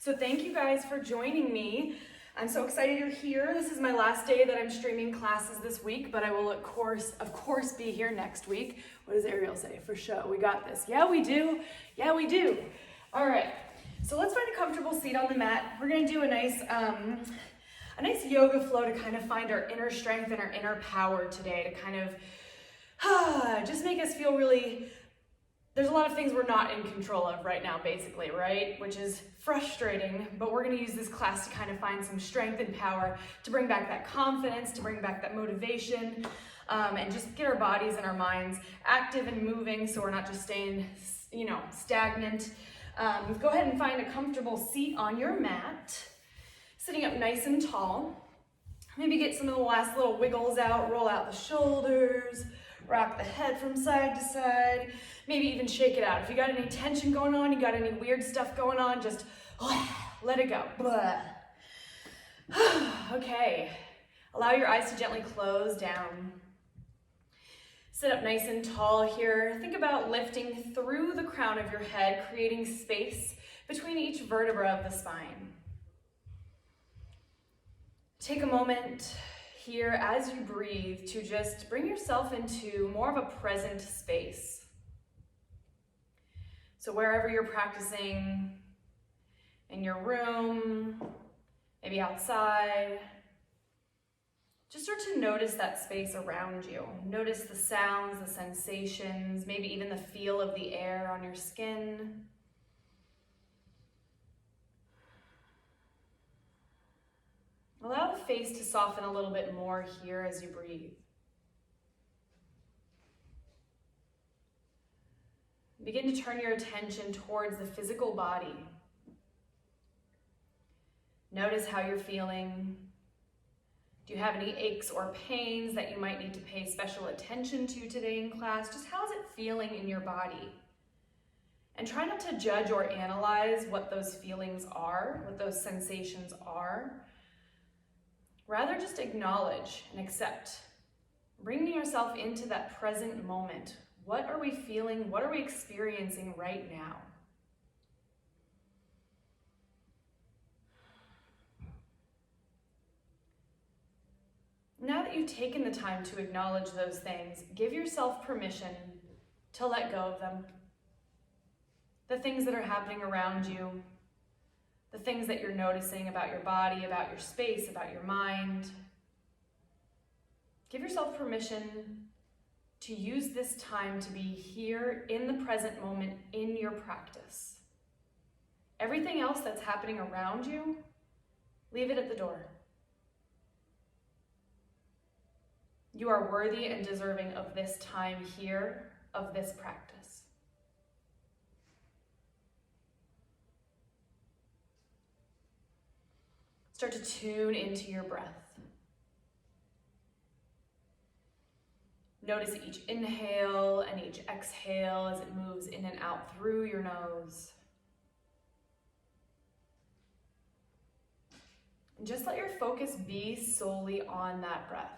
So thank you guys for joining me. I'm so excited you're here. This is my last day that I'm streaming classes this week, but I will of course be here next week. What does Ariel say? For sure, we got this. Yeah, we do. Yeah, we do. All right, so let's find a comfortable seat on the mat. We're gonna do a nice yoga flow to kind of find our inner strength and our inner power today, to kind of just make us feel really, there's a lot of things we're not in control of right now, basically, right? Which is frustrating, but we're gonna use this class to kind of find some strength and power, to bring back that confidence, to bring back that motivation, and just get our bodies and our minds active and moving so we're not just staying, stagnant. Go ahead and find a comfortable seat on your mat, sitting up nice and tall. Maybe get some of the last little wiggles out, roll out the shoulders, rock the head from side to side, maybe even shake it out. If you got any tension going on, you got any weird stuff going on, just let it go. Okay, allow your eyes to gently close down. Sit up nice and tall here. Think about lifting through the crown of your head, creating space between each vertebra of the spine. Take a moment here as you breathe to just bring yourself into more of a present space. So wherever you're practicing, in your room, maybe outside, just start to notice that space around you. Notice the sounds, the sensations, maybe even the feel of the air on your skin. Allow the face to soften a little bit more here as you breathe. Begin to turn your attention towards the physical body. Notice how you're feeling. Do you have any aches or pains that you might need to pay special attention to today in class? Just how's it feeling in your body? And try not to judge or analyze what those feelings are, what those sensations are. Rather, just acknowledge and accept, bringing yourself into that present moment. What are we feeling? What are we experiencing right now? Now that you've taken the time to acknowledge those things, give yourself permission to let go of them. The things that are happening around you, the things that you're noticing about your body, about your space, about your mind. Give yourself permission to use this time to be here in the present moment in your practice. Everything else that's happening around you, leave it at the door. You are worthy and deserving of this time here, of this practice. Start to tune into your breath. Notice each inhale and each exhale as it moves in and out through your nose. And just let your focus be solely on that breath.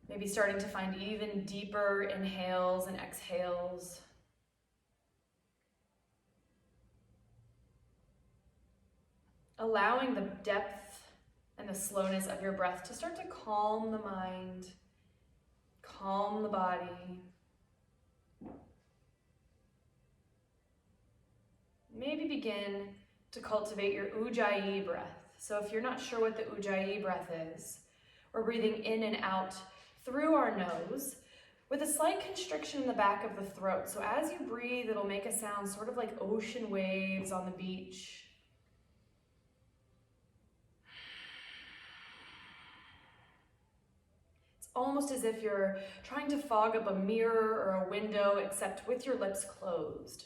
Maybe starting to find even deeper inhales and exhales. Allowing the depth and the slowness of your breath to start to calm the mind, calm the body. Maybe begin to cultivate your Ujjayi breath. So if you're not sure what the Ujjayi breath is, we're breathing in and out through our nose with a slight constriction in the back of the throat. So as you breathe, it'll make a sound sort of like ocean waves on the beach. It's almost as if you're trying to fog up a mirror or a window, except with your lips closed.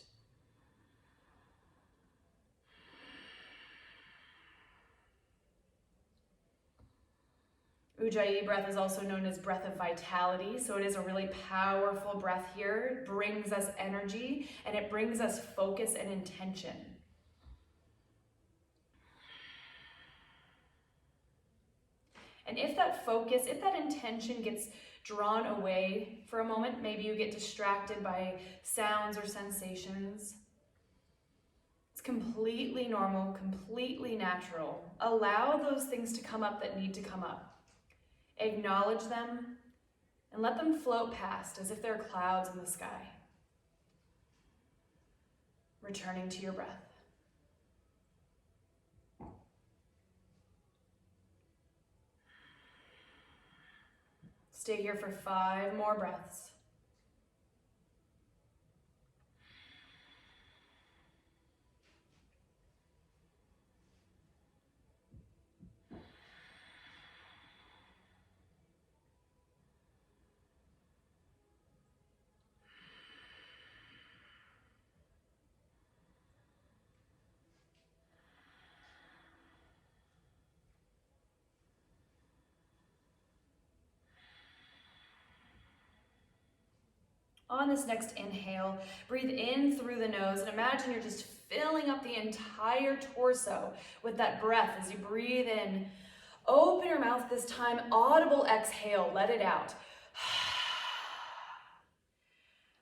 Ujjayi breath is also known as breath of vitality, so it is a really powerful breath here. It brings us energy and it brings us focus and intention. And if that focus, if that intention gets drawn away for a moment. Maybe you get distracted by sounds or sensations. It's completely normal, completely natural. Allow those things to come up that need to come up. Acknowledge them and let them float past as if they're clouds in the sky. Returning to your breath. Stay here for 5 more breaths. On this next inhale, breathe in through the nose and imagine you're just filling up the entire torso with that breath as you breathe in. Open your mouth this time, audible exhale, let it out.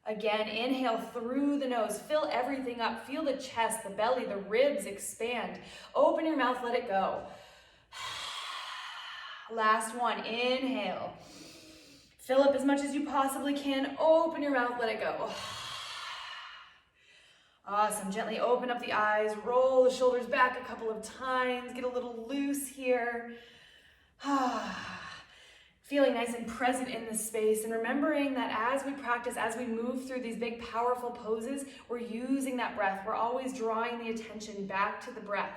Again, inhale through the nose, fill everything up, feel the chest, the belly, the ribs expand. Open your mouth, let it go. Last one, inhale. Fill up as much as you possibly can. Open your mouth, let it go. Awesome. Gently open up the eyes. Roll the shoulders back a couple of times. Get a little loose here. Feeling nice and present in this space and remembering that as we practice, as we move through these big, powerful poses, we're using that breath. We're always drawing the attention back to the breath.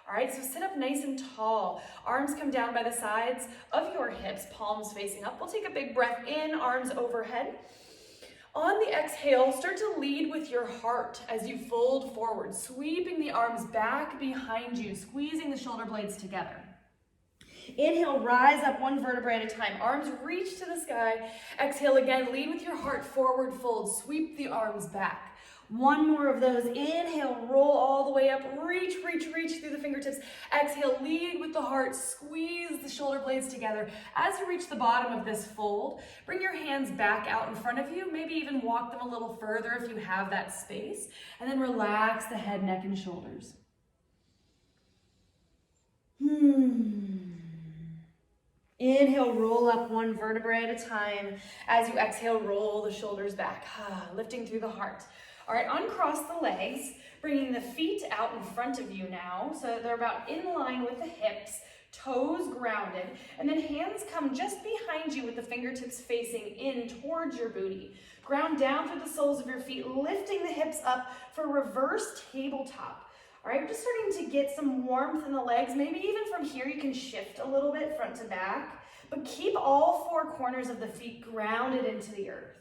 All right, so sit up nice and tall. Arms come down by the sides of your hips, palms facing up. We'll take a big breath in, arms overhead. On the exhale, start to lead with your heart as you fold forward, sweeping the arms back behind you, squeezing the shoulder blades together. Inhale, rise up 1 vertebrae at a time. Arms reach to the sky. Exhale again, lead with your heart, forward fold, sweep the arms back. 1 more of those. Inhale, roll all the way up, reach through the fingertips. Exhale, lead with the heart, squeeze the shoulder blades together. As you reach the bottom of this fold, bring your hands back out in front of you, maybe even walk them a little further if you have that space, and then relax the head, neck, and shoulders. Inhale, roll up 1 vertebrae at a time. As you exhale, roll the shoulders back, lifting through the heart. All right, uncross the legs, bringing the feet out in front of you now, so that they're about in line with the hips, toes grounded, and then hands come just behind you with the fingertips facing in towards your booty. Ground down through the soles of your feet, lifting the hips up for reverse tabletop. All right, we're just starting to get some warmth in the legs. Maybe even from here you can shift a little bit front to back, but keep all 4 corners of the feet grounded into the earth.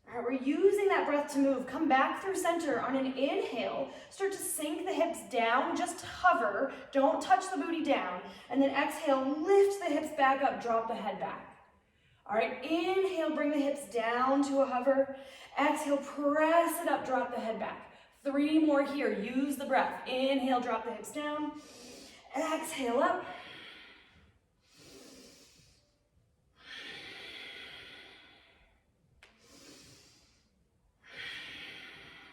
All right, we're using that breath to move. Come back through center. On an inhale, start to sink the hips down, just hover. Don't touch the booty down. And then exhale, lift the hips back up, drop the head back. All right, inhale, bring the hips down to a hover. Exhale, press it up, drop the head back. 3 more here, use the breath. Inhale, drop the hips down. Exhale up.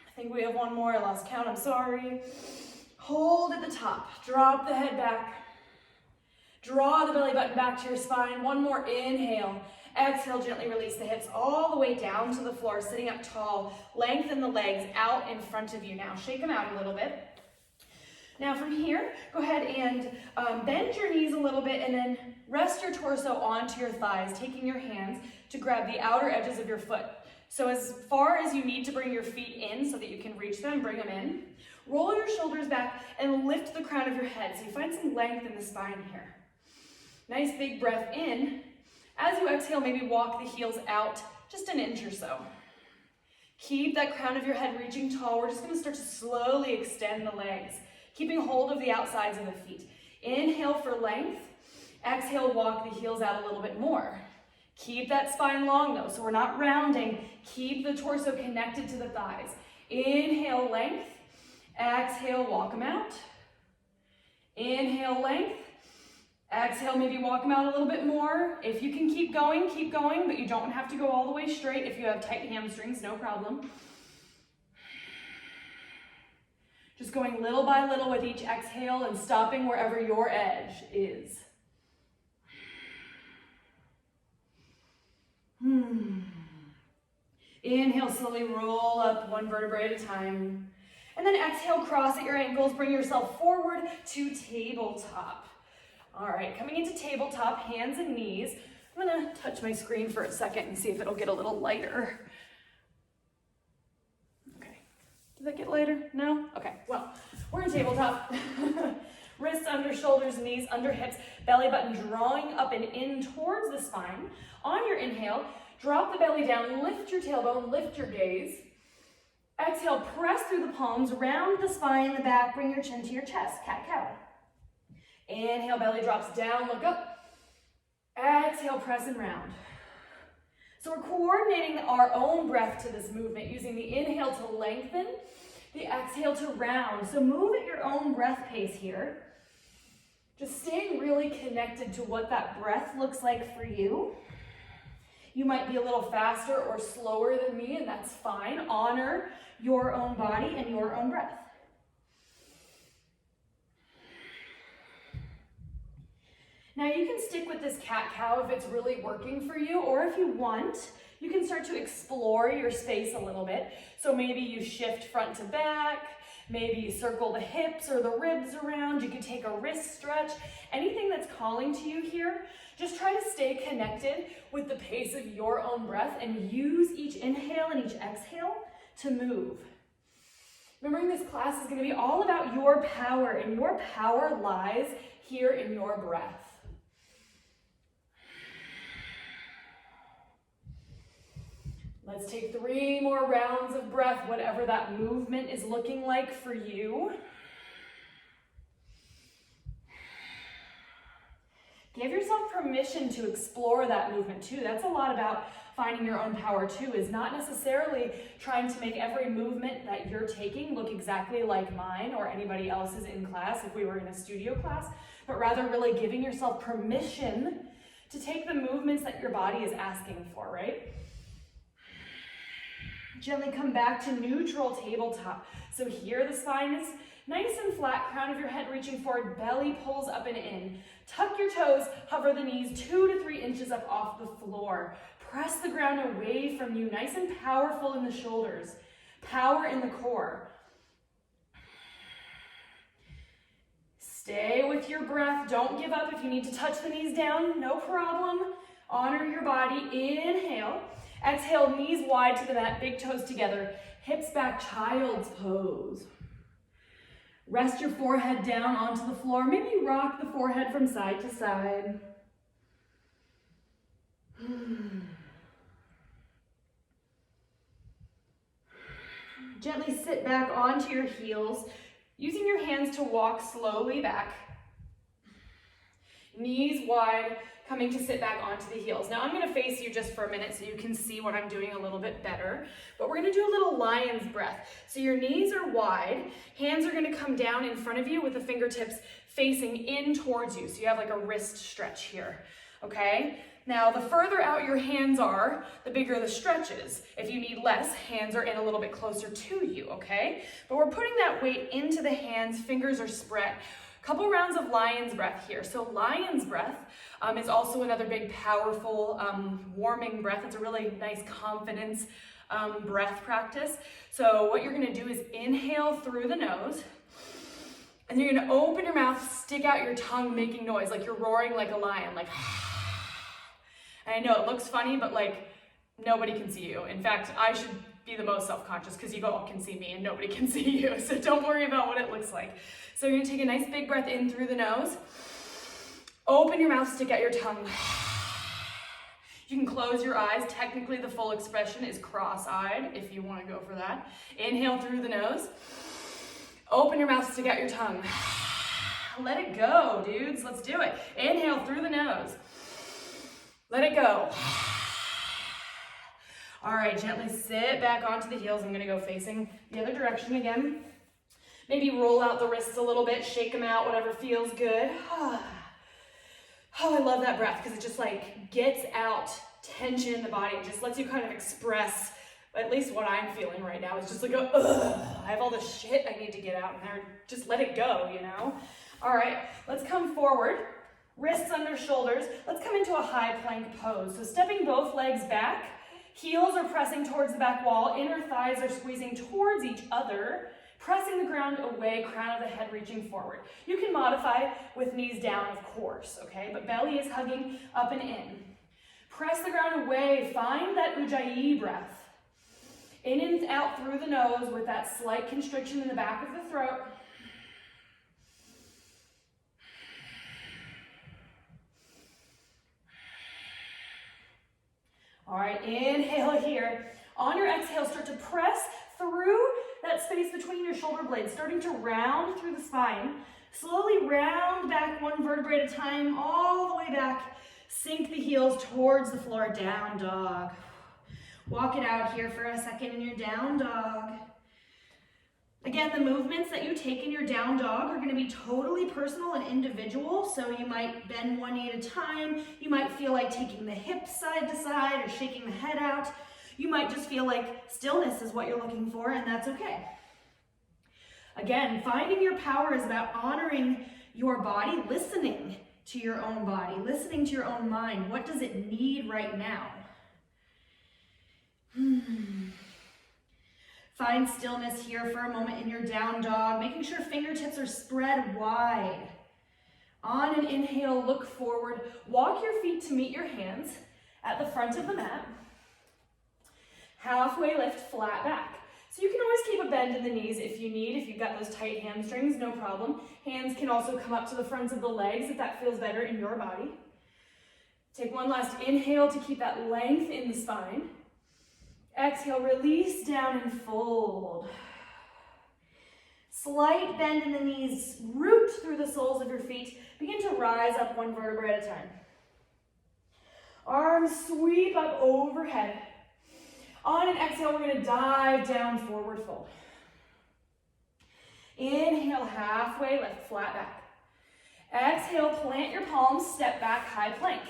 I think we have 1 more, I lost count, I'm sorry. Hold at the top, drop the head back. Draw the belly button back to your spine. 1 more, inhale. Exhale, gently release the hips all the way down to the floor, sitting up tall. Lengthen the legs out in front of you now. Shake them out a little bit. Now from here, go ahead and bend your knees a little bit and then rest your torso onto your thighs, taking your hands to grab the outer edges of your foot. So as far as you need to bring your feet in so that you can reach them, bring them in. Roll your shoulders back and lift the crown of your head so you find some length in the spine here. Nice big breath in. As you exhale, maybe walk the heels out just an inch or so. Keep that crown of your head reaching tall. We're just going to start to slowly extend the legs, keeping hold of the outsides of the feet. Inhale for length. Exhale, walk the heels out a little bit more. Keep that spine long though, so we're not rounding. Keep the torso connected to the thighs. Inhale, length. Exhale, walk them out. Inhale, length. Exhale, maybe walk them out a little bit more. If you can keep going, but you don't have to go all the way straight. If you have tight hamstrings, no problem. Just going little by little with each exhale and stopping wherever your edge is. Inhale, slowly roll up one vertebrae at a time. And then exhale, cross at your ankles, bring yourself forward to tabletop. All right, coming into tabletop, hands and knees. I'm gonna touch my screen for a second and see if it'll get a little lighter. Okay, did that get lighter? No? Okay, well, we're in tabletop. Wrists under shoulders, knees under hips, belly button drawing up and in towards the spine. On your inhale, drop the belly down, lift your tailbone, lift your gaze. Exhale, press through the palms, round the spine, the back, bring your chin to your chest, cat-cow. Inhale, belly drops down, look up. Exhale, press and round. So we're coordinating our own breath to this movement, using the inhale to lengthen, the exhale to round. So move at your own breath pace here. Just staying really connected to what that breath looks like for you. You might be a little faster or slower than me, and that's fine. Honor your own body and your own breath. Now you can stick with this cat-cow if it's really working for you, or if you want, you can start to explore your space a little bit. So maybe you shift front to back, maybe you circle the hips or the ribs around, you could take a wrist stretch, anything that's calling to you here. Just try to stay connected with the pace of your own breath and use each inhale and each exhale to move. Remembering this class is going to be all about your power, and your power lies here in your breath. Let's take 3 more rounds of breath, whatever that movement is looking like for you. Give yourself permission to explore that movement too. That's a lot about finding your own power too, is not necessarily trying to make every movement that you're taking look exactly like mine or anybody else's in class if we were in a studio class, but rather really giving yourself permission to take the movements that your body is asking for, right? Gently come back to neutral tabletop. So here the spine is nice and flat, crown of your head reaching forward, belly pulls up and in. Tuck your toes, hover the knees 2 to 3 inches up off the floor. Press the ground away from you, nice and powerful in the shoulders. Power in the core. Stay with your breath. Don't give up. If you need to touch the knees down, no problem. Honor your body. Inhale. Exhale, knees wide to the mat, big toes together. Hips back, child's pose. Rest your forehead down onto the floor. Maybe rock the forehead from side to side. Gently sit back onto your heels, using your hands to walk slowly back. Knees wide, coming to sit back onto the heels. Now I'm going to face you just for a minute so you can see what I'm doing a little bit better. But we're going to do a little lion's breath. So your knees are wide, hands are going to come down in front of you with the fingertips facing in towards you. So you have like a wrist stretch here, okay? Now the further out your hands are, the bigger the stretch is. If you need less, hands are in a little bit closer to you, okay? But we're putting that weight into the hands, fingers are spread. Couple rounds of lion's breath here. So lion's breath is also another big, powerful, warming breath. It's a really nice confidence breath practice. So what you're gonna do is inhale through the nose, and you're gonna open your mouth, stick out your tongue, making noise, like you're roaring like a lion, like, and I know it looks funny, but like, nobody can see you. In fact, I should be the most self-conscious because you all can see me and nobody can see you. So don't worry about what it looks like. So you're gonna take a nice big breath in through the nose. Open your mouth, stick out your tongue. You can close your eyes. Technically the full expression is cross-eyed if you wanna go for that. Inhale through the nose. Open your mouth, stick out your tongue. Let it go, dudes, let's do it. Inhale through the nose. Let it go. All right, gently sit back onto the heels. I'm gonna go facing the other direction again. Maybe roll out the wrists a little bit, shake them out, whatever feels good. Oh, I love that breath because it just like gets out tension in the body and just lets you kind of express at least what I'm feeling right now. Is just like, I have all this shit I need to get out in there. Just let it go, you know? All right, let's come forward. Wrists under shoulders. Let's come into a high plank pose. So stepping both legs back, heels are pressing towards the back wall, inner thighs are squeezing towards each other, pressing the ground away, crown of the head reaching forward. You can modify with knees down, of course, okay? But belly is hugging up and in. Press the ground away, find that Ujjayi breath. In and out through the nose with that slight constriction in the back of the throat. All right, inhale here. On your exhale, start to press through that space between your shoulder blades, starting to round through the spine. Slowly round back one vertebrae at a time, all the way back. Sink the heels towards the floor, down dog. Walk it out here for a second in your down dog. Again, the movements that you take in your down dog are going to be totally personal and individual. So you might bend one knee at a time. You might feel like taking the hips side to side or shaking the head out. You might just feel like stillness is what you're looking for, and that's okay. Again, finding your power is about honoring your body, listening to your own body, listening to your own mind. What does it need right now? Find stillness here for a moment in your down dog, making sure fingertips are spread wide. On an inhale, look forward. Walk your feet to meet your hands at the front of the mat. Halfway lift, flat back. So you can always keep a bend in the knees if you need. If you've got those tight hamstrings, no problem. Hands can also come up to the fronts of the legs if that feels better in your body. Take one last inhale to keep that length in the spine. Exhale, release down and fold. Slight bend in the knees, root through the soles of your feet. Begin to rise up one vertebrae at a time. Arms sweep up overhead. On an exhale, we're going to dive down, forward fold. Inhale, halfway lift, flat back. Exhale, plant your palms, step back, high plank.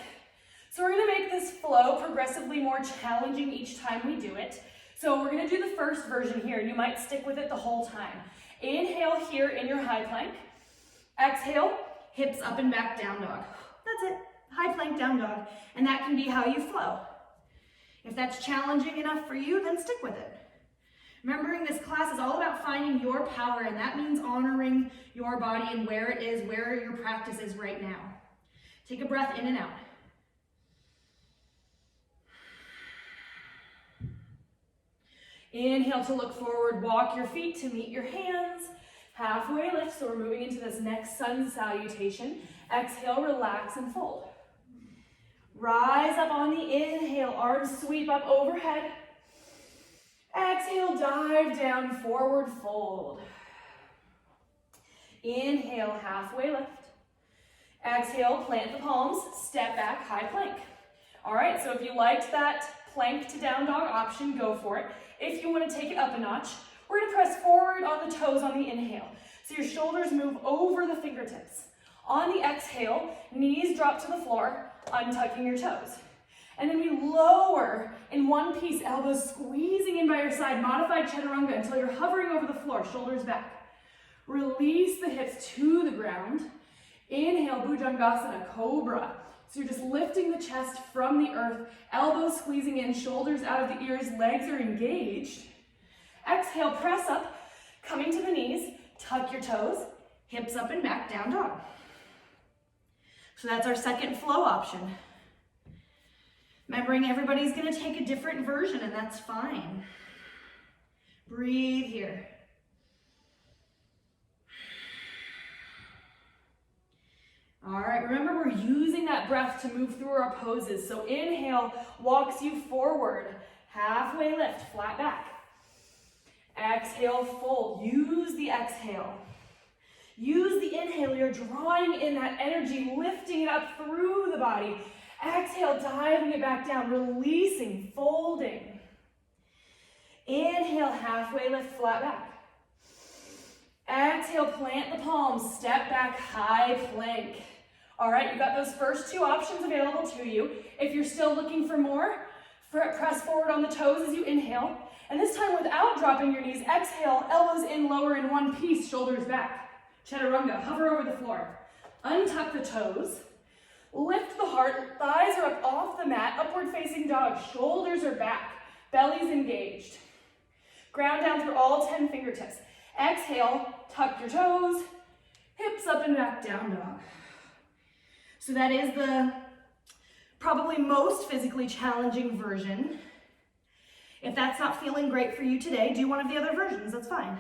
So we're going to make this flow progressively more challenging each time we do it. So we're going to do the first version here. You might stick with it the whole time. Inhale here in your high plank. Exhale, hips up and back, down dog. That's it. High plank, down dog. And that can be how you flow. If that's challenging enough for you, then stick with it. Remembering this class is all about finding your power, and that means honoring your body and where it is, where your practice is right now. Take a breath in and out. Inhale to look forward, walk your feet to meet your hands. Halfway lift, so we're moving into this next sun salutation. Exhale, relax and fold. Rise up on the inhale, arms sweep up overhead. Exhale, dive down, forward fold. Inhale, halfway lift. Exhale, plant the palms, step back, high plank. All right, so if you liked that plank to down dog option, go for it. If you want to take it up a notch, we're going to press forward on the toes on the inhale. So your shoulders move over the fingertips. On the exhale, knees drop to the floor, untucking your toes. And then we lower in one piece, elbows squeezing in by your side, modified chaturanga until you're hovering over the floor, shoulders back. Release the hips to the ground. Inhale, Bhujangasana, Cobra. So you're just lifting the chest from the earth, elbows squeezing in, shoulders out of the ears, legs are engaged. Exhale, press up, coming to the knees, tuck your toes, hips up and back, down dog. So that's our second flow option. Remembering everybody's going to take a different version, and that's fine. Breathe here. All right, remember we're using that breath to move through our poses. So inhale walks you forward, halfway lift, flat back. Exhale, fold. Use the exhale. Use the inhale. You're drawing in that energy, lifting it up through the body. Exhale, diving it back down, releasing, folding. Inhale, halfway lift, flat back. Exhale, plant the palms, step back, high plank. All right, you got those first two options available to you. If you're still looking for more, press forward on the toes as you inhale. And this time without dropping your knees, exhale, elbows in lower in one piece, shoulders back. Chaturanga, hover over the floor. Untuck the toes. Lift the heart, thighs are up off the mat, upward facing dog, shoulders are back, belly's engaged. Ground down through all 10 fingertips. Exhale, tuck your toes, hips up and back, down dog. So that is the probably most physically challenging version. If that's not feeling great for you today, do one of the other versions, that's fine.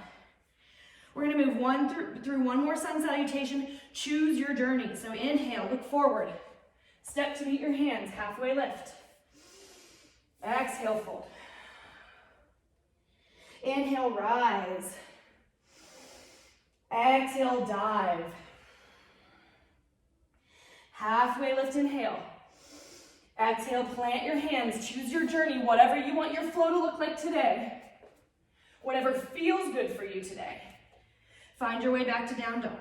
We're gonna move through one more sun salutation. Choose your journey. So inhale, look forward. Step to meet your hands, halfway lift. Exhale, fold. Inhale, rise. Exhale, dive. Halfway lift, inhale. Exhale, plant your hands. Choose your journey, whatever you want your flow to look like today. Whatever feels good for you today. Find your way back to down dog.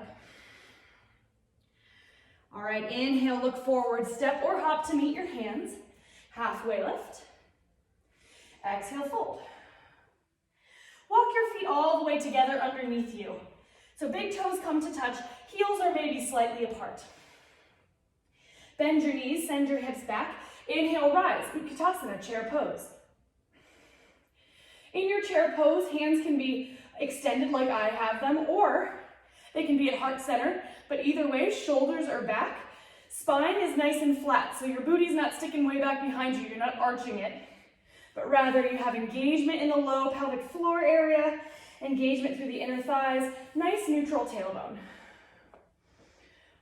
All right, inhale, look forward, step or hop to meet your hands. Halfway lift. Exhale, fold. Walk your feet all the way together underneath you. So big toes come to touch, heels are maybe slightly apart. Bend your knees, send your hips back. Inhale, rise, Utkatasana, chair pose. In your chair pose, hands can be extended like I have them, or they can be at heart center, but either way, shoulders are back. Spine is nice and flat, so your booty's not sticking way back behind you, you're not arching it, but rather you have engagement in the low pelvic floor area, engagement through the inner thighs, nice neutral tailbone.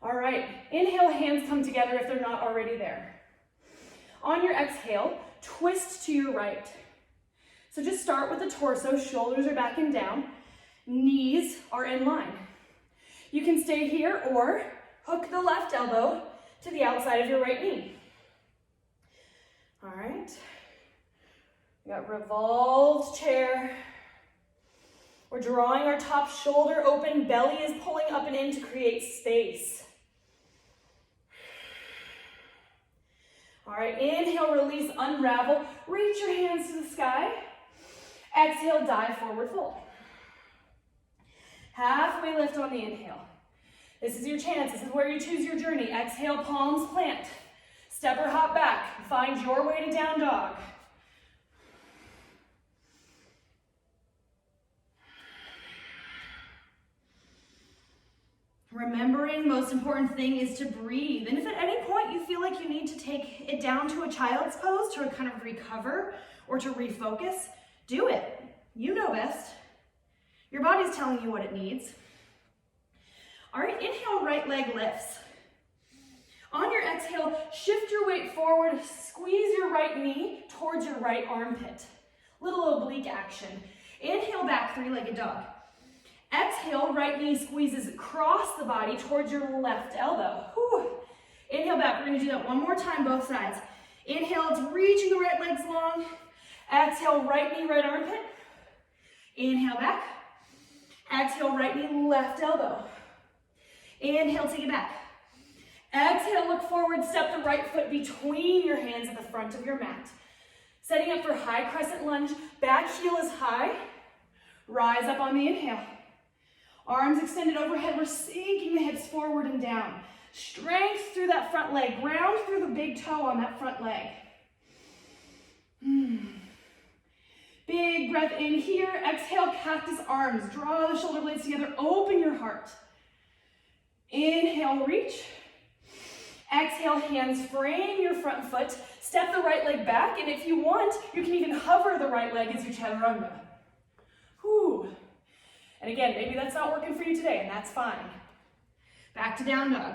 All right, inhale, hands come together if they're not already there. On your exhale, twist to your right. So just start with the torso, shoulders are back and down, knees are in line. You can stay here or hook the left elbow to the outside of your right knee. All right, we got revolved chair. We're drawing our top shoulder open, belly is pulling up and in to create space. All right, inhale, release, unravel, reach your hands to the sky. Exhale, dive, forward fold. Halfway lift on the inhale. This is your chance. This is where you choose your journey. Exhale, palms plant. Step or hop back. Find your way to down dog. Remembering, most important thing is to breathe. And if at any point you feel like you need to take it down to a child's pose to kind of recover or to refocus, do it. You know best. Your body's telling you what it needs. All right, inhale, right leg lifts. On your exhale, shift your weight forward, squeeze your right knee towards your right armpit. Little oblique action. Inhale back, three-legged dog. Exhale, right knee squeezes across the body towards your left elbow. Whew. Inhale back, we're gonna do that one more time, both sides. Inhale, it's reaching the right legs long. Exhale, right knee, right armpit. Inhale back. Exhale, right knee, left elbow. Inhale, take it back. Exhale, look forward, step the right foot between your hands at the front of your mat. Setting up for high crescent lunge, back heel is high. Rise up on the inhale. Arms extended overhead, we're sinking the hips forward and down. Strength through that front leg, ground through the big toe on that front leg. Big breath in here, exhale, cactus arms. Draw the shoulder blades together, open your heart. Inhale, reach. Exhale, hands frame your front foot. Step the right leg back, and if you want, you can even hover the right leg as you chaturanga. Whew. And again, maybe that's not working for you today, and that's fine. Back to down dog.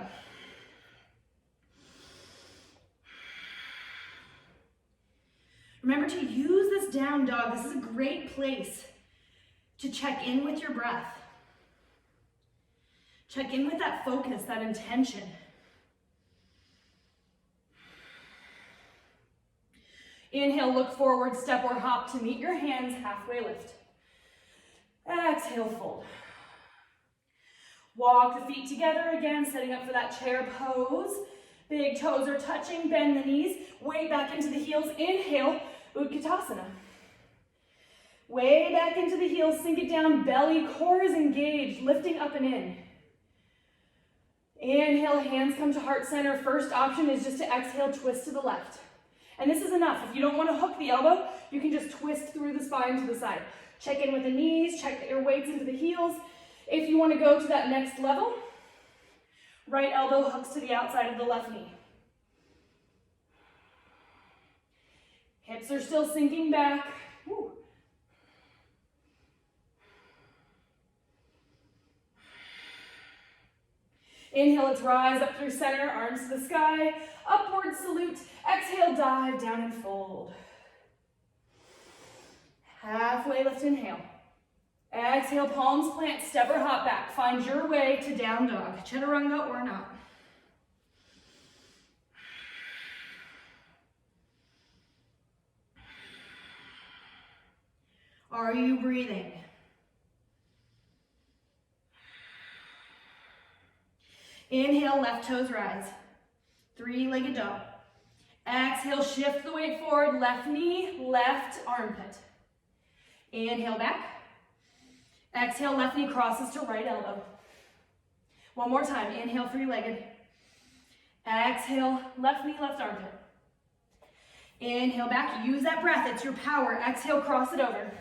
Remember to use this down dog. This is a great place to check in with your breath. Check in with that focus, that intention. Inhale, look forward, step or hop to meet your hands, halfway lift. Exhale, fold. Walk the feet together again, setting up for that chair pose. Big toes are touching, bend the knees, weight back into the heels. Inhale, Utkatasana. Way back into the heels, sink it down, belly, core is engaged, lifting up and in. Inhale, hands come to heart center. First option is just to exhale, twist to the left. And this is enough. If you don't want to hook the elbow, you can just twist through the spine to the side. Check in with the knees, check that your weight's into the heels. If you want to go to that next level, right elbow hooks to the outside of the left knee. Hips are still sinking back. Woo. Inhale, let's rise up through center, arms to the sky, upward salute. Exhale, dive down and fold. Halfway lift, inhale. Exhale, palms plant, step or hop back. Find your way to down dog, chaturanga or not. Are you breathing? Inhale, left toes rise. Three-legged dog. Exhale, shift the weight forward, left knee, left armpit. Inhale back. Exhale, left knee crosses to right elbow. One more time, inhale, three-legged. Exhale, left knee, left armpit. Inhale back, use that breath, it's your power. Exhale, cross it over.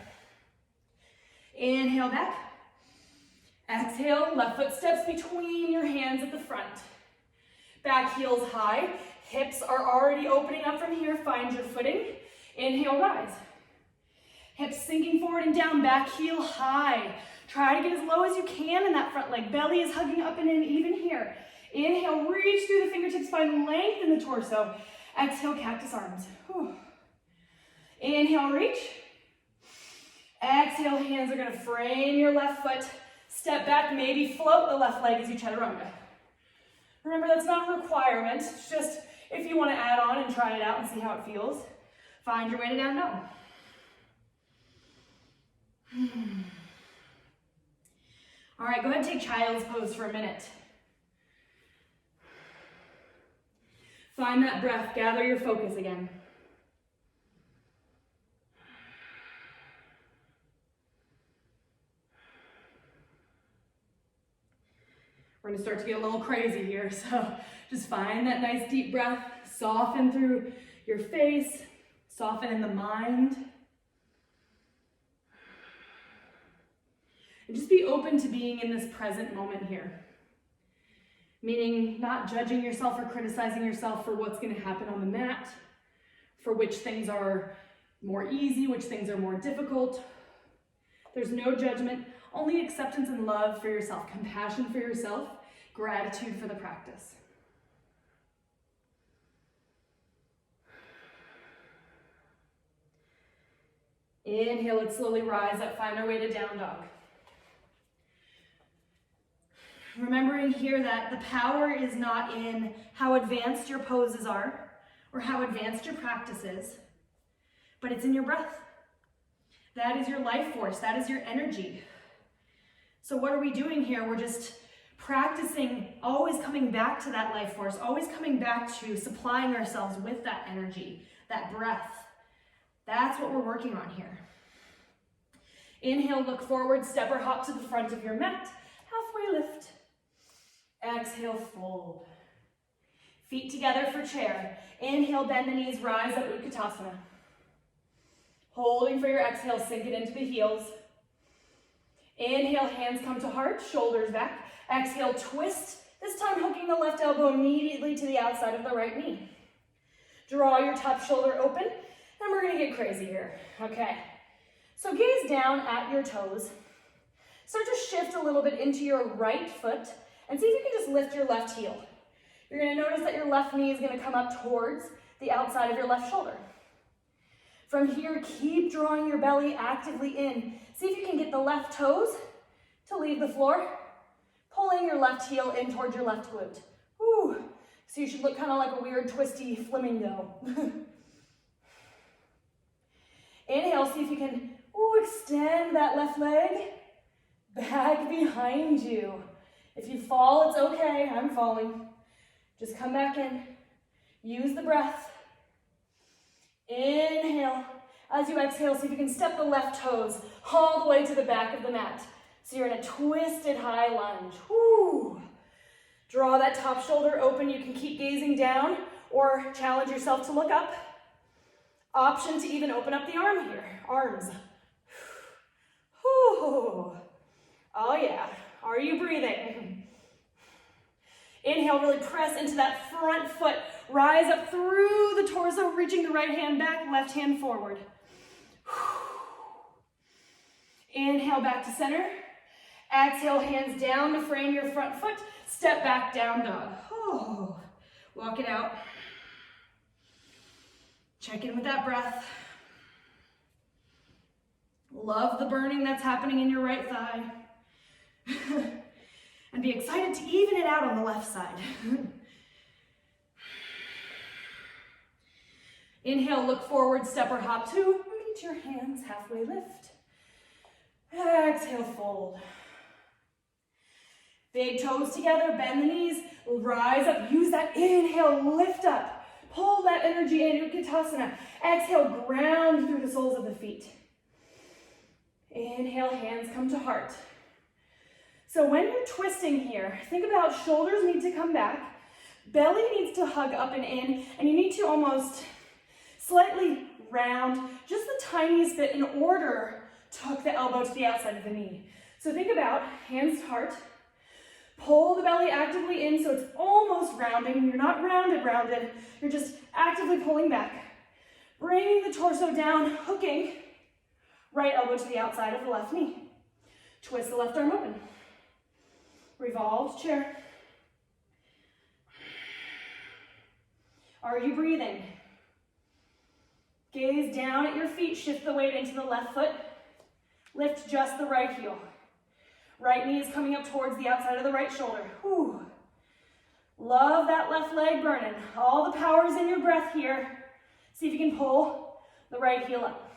Inhale back. Exhale, left foot steps between your hands at the front. Back heels high, hips are already opening up from here. Find your footing. Inhale, rise. Hips sinking forward and down, back heel high. Try to get as low as you can in that front leg. Belly is hugging up and in even here. Inhale, reach through the fingertips, find length in the torso. Exhale, cactus arms. Whew. Inhale, reach. Exhale, hands are gonna frame your left foot. Step back, maybe float the left leg as you chaturanga. Remember, that's not a requirement. It's just if you want to add on and try it out and see how it feels. Find your way to down dog. All right, go ahead and take child's pose for a minute. Find that breath, gather your focus again. We're gonna start to get a little crazy here, so just find that nice deep breath, soften through your face, soften in the mind. And just be open to being in this present moment here. Meaning not judging yourself or criticizing yourself for what's gonna happen on the mat, for which things are more easy, which things are more difficult. There's no judgment, only acceptance and love for yourself, compassion for yourself, gratitude for the practice. Inhale, let's slowly rise up, find our way to down dog. Remembering here that the power is not in how advanced your poses are or how advanced your practice is, but it's in your breath. That is your life force, that is your energy. So what are we doing here? We're just practicing, always coming back to that life force, always coming back to supplying ourselves with that energy, that breath. That's what we're working on here. Inhale, look forward, step or hop to the front of your mat. Halfway lift. Exhale, fold. Feet together for chair. Inhale, bend the knees, rise up, Utkatasana. Holding for your exhale, sink it into the heels. Inhale, hands come to heart, shoulders back. Exhale, twist. This time hooking the left elbow immediately to the outside of the right knee. Draw your top shoulder open, and we're gonna get crazy here. Okay, so gaze down at your toes. Start to shift a little bit into your right foot, and see if you can just lift your left heel. You're gonna notice that your left knee is gonna come up towards the outside of your left shoulder. From here, keep drawing your belly actively in. See if you can get the left toes to leave the floor, pulling your left heel in towards your left glute. Whew. So you should look kind of like a weird twisty flamingo. Inhale, see if you can extend that left leg back behind you. If you fall, it's okay. I'm falling. Just come back in. Use the breath. Inhale. As you exhale, see if you can step the left toes all the way to the back of the mat. So you're in a twisted high lunge. Woo. Draw that top shoulder open. You can keep gazing down or challenge yourself to look up. Option to even open up the arm here. Arms. Whew. Oh yeah. Are you breathing? Inhale, really press into that front foot. Rise up through the torso, reaching the right hand back, left hand forward. Inhale, back to center. Exhale, hands down to frame your front foot. Step back, down dog. Oh. Walk it out. Check in with that breath. Love the burning that's happening in your right thigh. And be excited to even it out on the left side. Inhale, look forward, step or hop two. Meet your hands, halfway lift. Exhale, fold. Big toes together, bend the knees, rise up. Use that inhale, lift up. Pull that energy in, Utkatasana. Exhale, ground through the soles of the feet. Inhale, hands come to heart. So when you're twisting here, think about shoulders need to come back, belly needs to hug up and in, and you need to almost slightly round, just the tiniest bit in order to hook the elbow to the outside of the knee. So think about hands to heart, pull the belly actively in so it's almost rounding. You're not rounded, you're just actively pulling back. Bringing the torso down, hooking, right elbow to the outside of the left knee. Twist the left arm open. Revolved chair. Are you breathing? Gaze down at your feet, shift the weight into the left foot. Lift just the right heel. Right knee is coming up towards the outside of the right shoulder. Whew. Love that left leg burning. All the power is in your breath here. See if you can pull the right heel up.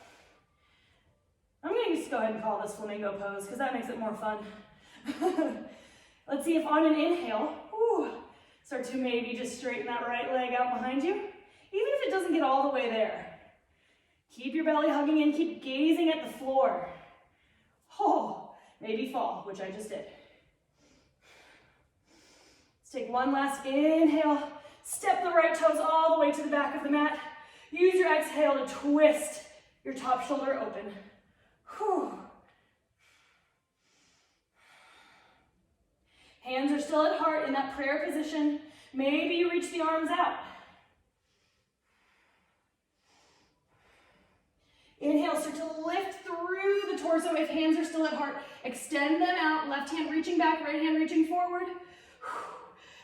I'm going to just go ahead and call this flamingo pose because that makes it more fun. Let's see if on an inhale, start to maybe just straighten that right leg out behind you. Even if it doesn't get all the way there. Keep your belly hugging in, keep gazing at the floor. Oh, maybe fall, which I just did. Let's take one last inhale. Step the right toes all the way to the back of the mat. Use your exhale to twist your top shoulder open. Whew. Hands are still at heart in that prayer position. Maybe you reach the arms out. Inhale, start to lift through the torso if hands are still at heart. Extend them out, left hand reaching back, right hand reaching forward.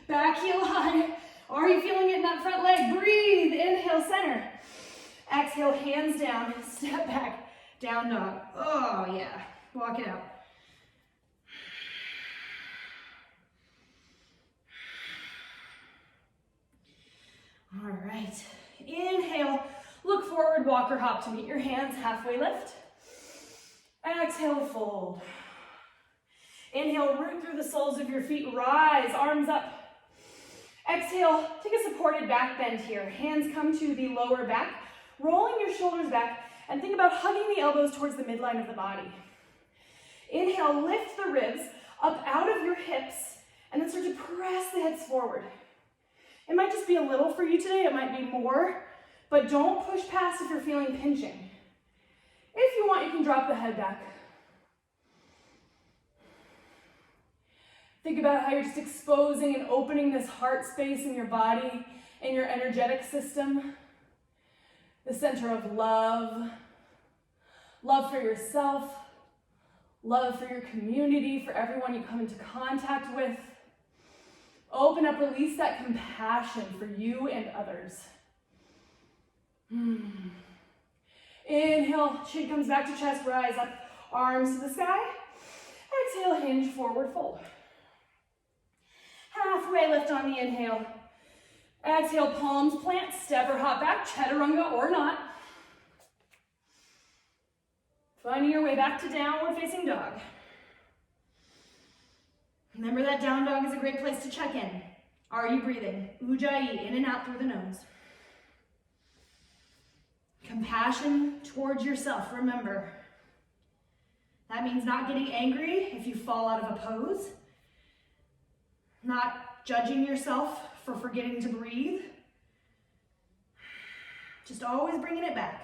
Back heel high. Are you feeling it in that front leg? Breathe, inhale, center. Exhale, hands down, step back, down dog. Oh yeah, walk it out. All right, inhale, look forward, walk or hop to meet your hands, halfway lift. Exhale, fold. Inhale, root through the soles of your feet, rise, arms up. Exhale, take a supported back bend here. Hands come to the lower back, rolling your shoulders back, and think about hugging the elbows towards the midline of the body. Inhale, lift the ribs up out of your hips, and then start to press the hips forward. It might just be a little for you today, it might be more, but don't push past if you're feeling pinching. If you want, you can drop the head back. Think about how you're just exposing and opening this heart space in your body, in your energetic system. The center of love. Love for yourself. Love for your community, for everyone you come into contact with. Open up, release that compassion for you and others. Inhale, chin comes back to chest, rise up, arms to the sky. Exhale, hinge, forward fold. Halfway lift on the inhale. Exhale, palms plant, step or hop back, chaturanga or not. Finding your way back to downward facing dog. Remember that down dog is a great place to check in. Are you breathing? Ujjayi, in and out through the nose. Compassion towards yourself, remember. That means not getting angry if you fall out of a pose. Not judging yourself for forgetting to breathe. Just always bringing it back.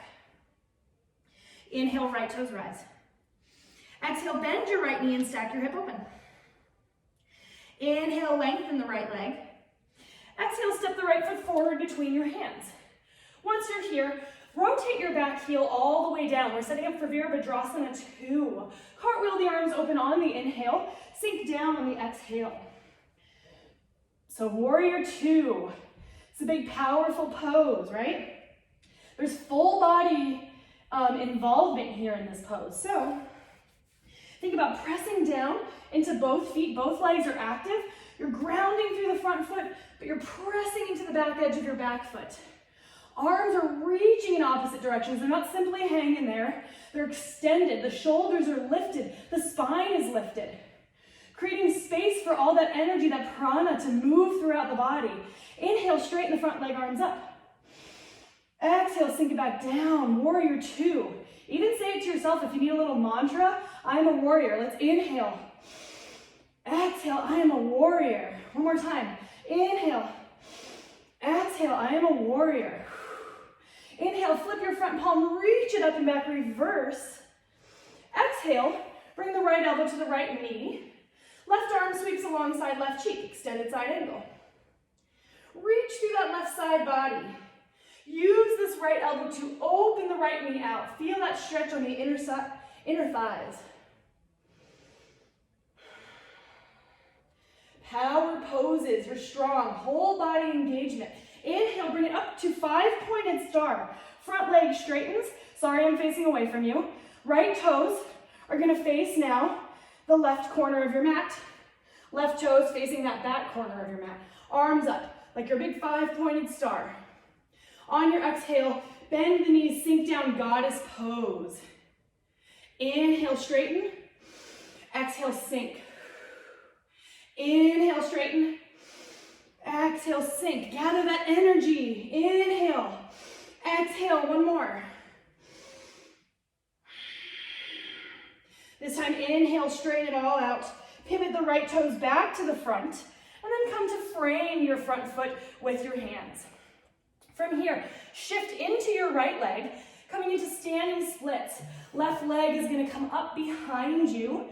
Inhale, right toes rise. Exhale, bend your right knee and stack your hip open. Inhale, lengthen the right leg. Exhale, step the right foot forward between your hands. Once you're here, rotate your back heel all the way down. We're setting up for Virabhadrasana 2. Cartwheel the arms open on the inhale, sink down on the exhale. So Warrior 2. It's a big, powerful pose, right? There's full body involvement here in this pose. So think about pressing down into both feet. Both legs are active. You're grounding through the front foot, but you're pressing into the back edge of your back foot. Arms are reaching in opposite directions. They're not simply hanging there. They're extended. The shoulders are lifted. The spine is lifted. Creating space for all that energy, that prana to move throughout the body. Inhale, straighten the front leg, arms up. Exhale, sink it back down. Warrior 2. Even say it to yourself if you need a little mantra. I am a warrior. Let's inhale. Exhale, I am a warrior. One more time. Inhale. Exhale, I am a warrior. Inhale, flip your front palm, reach it up and back, reverse. Exhale, bring the right elbow to the right knee. Left arm sweeps alongside left cheek, extended side angle. Reach through that left side body. Use this right elbow to open the right knee out. Feel that stretch on the inner thighs. Power poses, you're strong, whole body engagement. Inhale, bring it up to 5-pointed star. Front leg straightens. Sorry, I'm facing away from you. Right toes are gonna face now the left corner of your mat. Left toes facing that back corner of your mat. Arms up, like your big 5-pointed star. On your exhale, bend the knees, sink down, goddess pose. Inhale, straighten. Exhale, sink. Inhale, straighten. Exhale, sink. Gather that energy. Inhale. Exhale, one more. This time, inhale, straighten it all out. Pivot the right toes back to the front, and then come to frame your front foot with your hands. From here, shift into your right leg, coming into standing splits. Left leg is gonna come up behind you.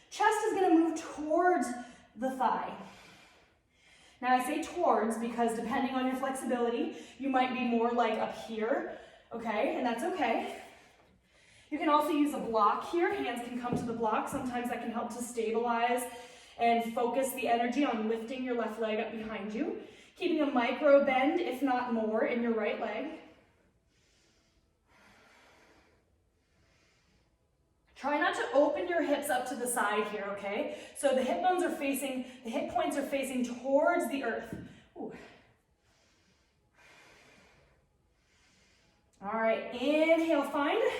Chest is gonna move towards the thigh. Now I say towards because depending on your flexibility, you might be more like up here, okay? And that's okay. You can also use a block here. Hands can come to the block. Sometimes that can help to stabilize and focus the energy on lifting your left leg up behind you. Keeping a micro bend, if not more, in your right leg. Try not to open your hips up to the side here, okay? So the hip bones are facing, the hip points are facing towards the earth. Ooh. All right, inhale, find a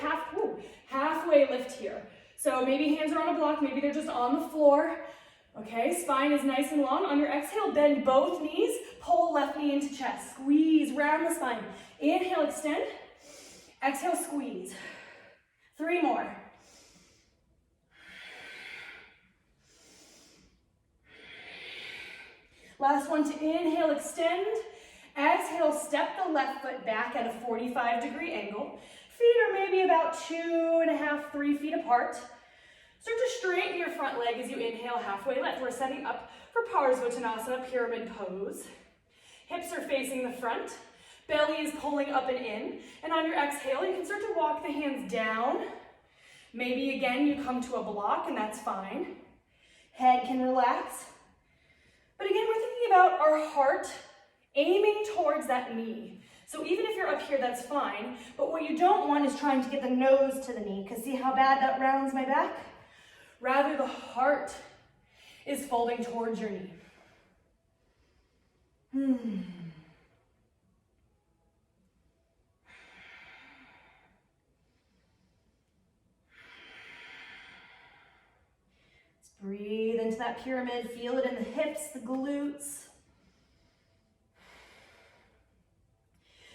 halfway lift here. So maybe hands are on a block, maybe they're just on the floor. Okay, spine is nice and long. On your exhale, bend both knees, pull left knee into chest. Squeeze, round the spine. Inhale, extend. Exhale, squeeze. 3 more. Last one to inhale, extend. Exhale, step the left foot back at a 45-degree angle. Feet are maybe about 2.5, 3 feet apart. Start to straighten your front leg as you inhale, halfway lift. We're setting up for Parsvottanasana, pyramid pose. Hips are facing the front. Belly is pulling up and in. And on your exhale, you can start to walk the hands down. Maybe again, you come to a block, and that's fine. Head can relax. But again, we're thinking about our heart aiming towards that knee. So even if you're up here, that's fine. But what you don't want is trying to get the nose to the knee, because see how bad that rounds my back? Rather, the heart is folding towards your knee. Let's breathe into into that pyramid. Feel it in the hips, the glutes.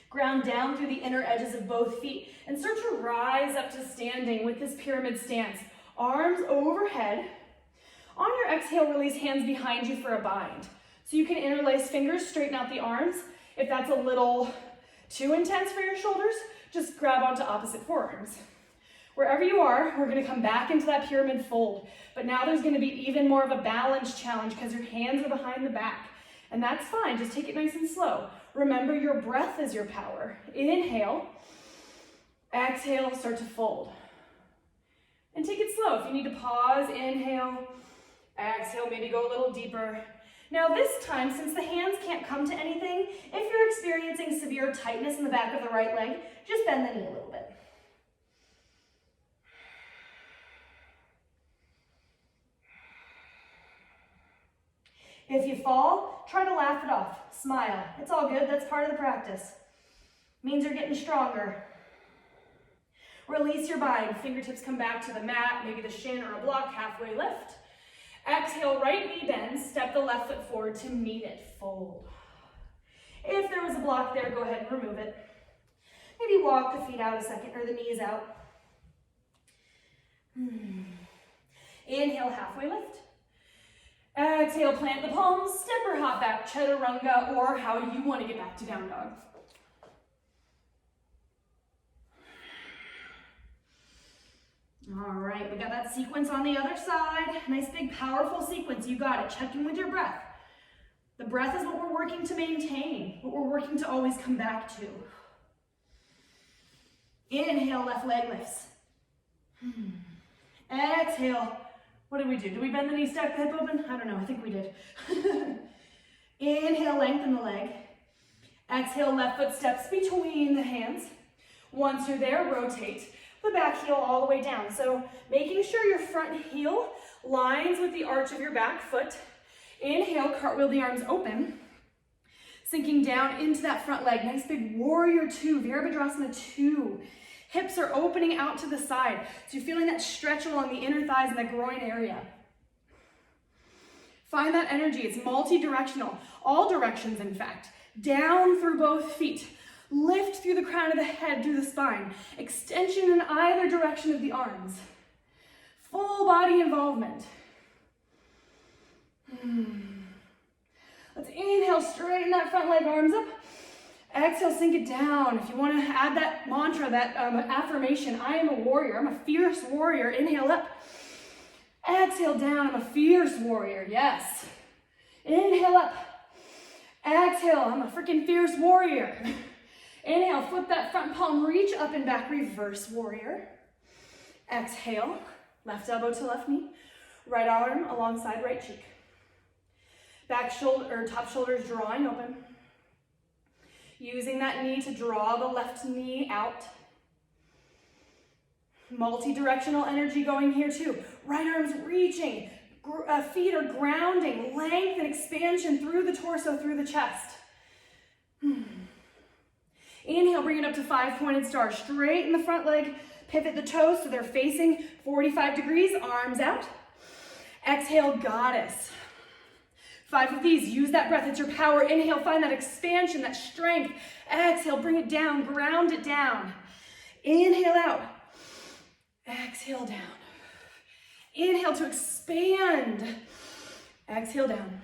Ground down through the inner edges of both feet and start to rise up to standing with this pyramid stance. Arms overhead. On your exhale, release hands behind you for a bind. So you can interlace fingers, straighten out the arms. If that's a little too intense for your shoulders, just grab onto opposite forearms. Wherever you are, we're gonna come back into that pyramid fold. But now there's gonna be even more of a balance challenge because your hands are behind the back. And that's fine, just take it nice and slow. Remember, your breath is your power. Inhale, exhale, start to fold. And take it slow. If you need to pause, inhale, exhale, maybe go a little deeper. Now this time, since the hands can't come to anything, if you're experiencing severe tightness in the back of the right leg, just bend the knee a little bit. If you fall, try to laugh it off. Smile. It's all good. That's part of the practice. Means you're getting stronger. Release your bind. Fingertips come back to the mat, maybe the shin or a block, halfway lift. Exhale, right knee bends. Step the left foot forward to meet it. Fold. If there was a block there, go ahead and remove it. Maybe walk the feet out a second, or the knees out. Inhale, halfway lift. Exhale, plant the palms, step or hop back, chaturanga, or how you want to get back to down dog. All right, we got that sequence on the other side. Nice big powerful sequence, you got it. Check in with your breath. The breath is what we're working to maintain, what we're working to always come back to. Inhale, left leg lifts. Exhale. What did we do? Did we bend the knee, stack the hip open? I don't know, I think we did. Inhale, lengthen the leg. Exhale, left foot steps between the hands. Once you're there, rotate the back heel all the way down. So making sure your front heel lines with the arch of your back foot. Inhale, cartwheel the arms open. Sinking down into that front leg. Nice big warrior two, Virabhadrasana 2. Hips are opening out to the side. So you're feeling that stretch along the inner thighs and the groin area. Find that energy. It's multi-directional. All directions, in fact. Down through both feet. Lift through the crown of the head, through the spine. Extension in either direction of the arms. Full body involvement. Let's inhale, straighten that front leg, arms up. Exhale, sink it down. If you want to add that mantra, that affirmation, I am a warrior. I'm a fierce warrior. Inhale up. Exhale down. I'm a fierce warrior. Yes. Inhale up. Exhale. I'm a freaking fierce warrior. Inhale, flip that front palm, reach up and back, reverse warrior. Exhale, left elbow to left knee, right arm alongside right cheek. Back shoulder, or top shoulders drawing open. Using that knee to draw the left knee out. Multi-directional energy going here too. Right arm's reaching, feet are grounding, length and expansion through the torso, through the chest. Inhale, bring it up to 5-pointed star. Straighten the front leg, pivot the toes so they're facing 45 degrees, arms out. Exhale, goddess. 5 of these, use that breath, it's your power. Inhale, find that expansion, that strength. Exhale, bring it down, ground it down. Inhale out. Exhale down. Inhale to expand. Exhale down.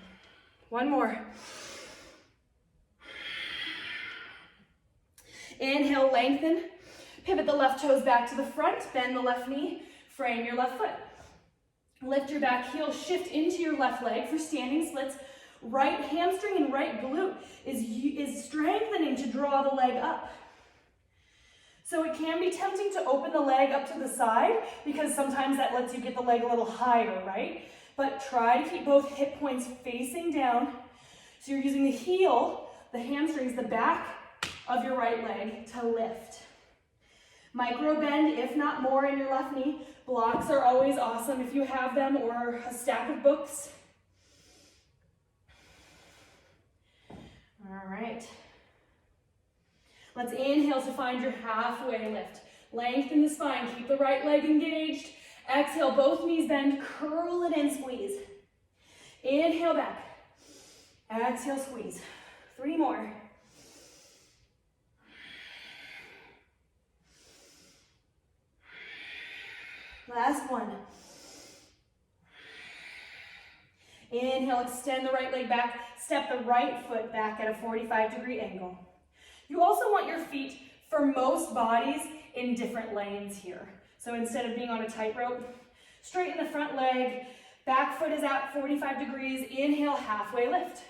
One more. Inhale, lengthen. Pivot the left toes back to the front. Bend the left knee. Frame your left foot. Lift your back heel. Shift into your left leg for standing splits. Right hamstring and right glute is strengthening to draw the leg up. So it can be tempting to open the leg up to the side because sometimes that lets you get the leg a little higher, right? But try to keep both hip points facing down. So you're using the heel, the hamstrings, the back of your right leg to lift. Micro bend, if not more, in your left knee. Blocks are always awesome if you have them, or a stack of books. All right. Let's inhale to find your halfway lift. Lengthen the spine, keep the right leg engaged. Exhale, both knees bend, curl it in, squeeze. Inhale back. Exhale, squeeze. 3 more. Last one. Inhale, extend the right leg back. Step the right foot back at a 45-degree angle. You also want your feet, for most bodies, in different lanes here. So instead of being on a tightrope, straighten the front leg. Back foot is at 45 degrees. Inhale, halfway lift.